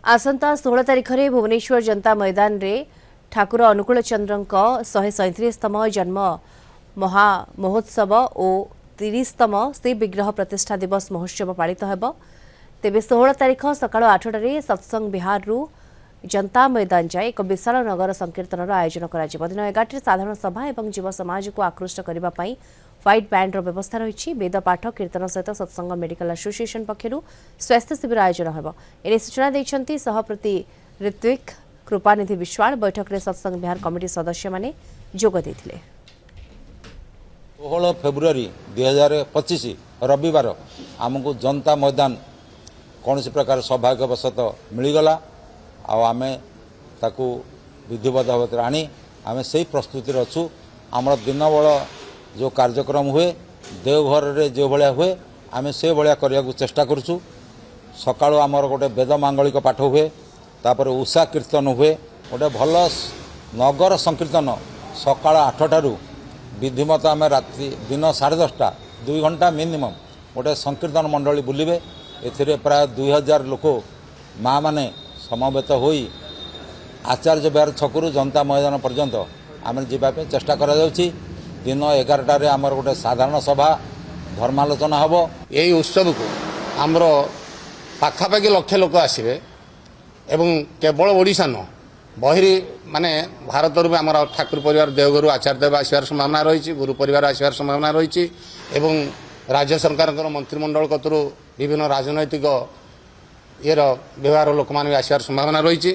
आसंता 16 तारिख में भुवनेश्वर जनता मैदान रे ठाकुर अनुकूल चंद्र 137तम जन्म महोत्सव और 30तम श्री विग्रह प्रतिष्ठा दिवस महोत्सव पालित होब। तेबे 16 तारिख सकाळ 8टारे सत्संग विहार रु जनता मैदान जाए एक विशाल नगर संकीर्तन आयोजन कर दिन 11 साधारण सभा और युव समाज को आकृष्ट करने व्हाइट बैंड व्यवस्था रही। वेद पाठ कीर्तन सहित सत्संग मेडिकल एसोसिएशन पक्षर स्वास्थ्य शिविर आयोजन होब। एने सूचना देते सभापति ऋत्विक कृपानिधि विश्वाल बैठक में सत्संग विहार कमिटी सदस्य माने जोग देथिले। 16 फेब्रुआरी 2025 रविवार आमको जनता मैदान कौन प्रकार सौभाग्यवशत मिलगला आमे ताकू विधिवत भाव आनी आमे से प्रस्तुति अच्छू। आम दिन बड़ जो कार्यक्रम हुए देवघर रे जो भाया हुए आमे से भाया करने को चेष्टा करूँ। सकाळ आमर गोटे वेद मांगलिक पाठ हुए तापर उषा कीर्तन हुए गोटे भल नगर संकीर्तन सकाळ 8टारू विधिमत आम राति दिन 10:30 2 घंटा मिनिमम गोटे संकीर्तन मंडली बुलिबे। एथिरे प्राय 2000 लोक माँ माने समवेत होई आचार्य विहार छकरू जनता मैदान पर्यंत आम जावाई चेष्टा करा जाउछि। दिन 11टारे आमर गोटे साधारण सभा धर्मालोचना हम। यही उत्सव को आमर पाखापाखि लक्ष लोक आसवे एवं केवल ओडिशा न बहिरी माने भारत रू आम ठाकुर परिवार देवघर आचार्य देव आसबार संभावना रही, गुरु परिवार आसबार संभावना रही एवं राज्य सरकार मंत्रिमंडल कतरू विभिन्न राजनैतिक ये व्यवहार लोक मान आसबार संभावना रही।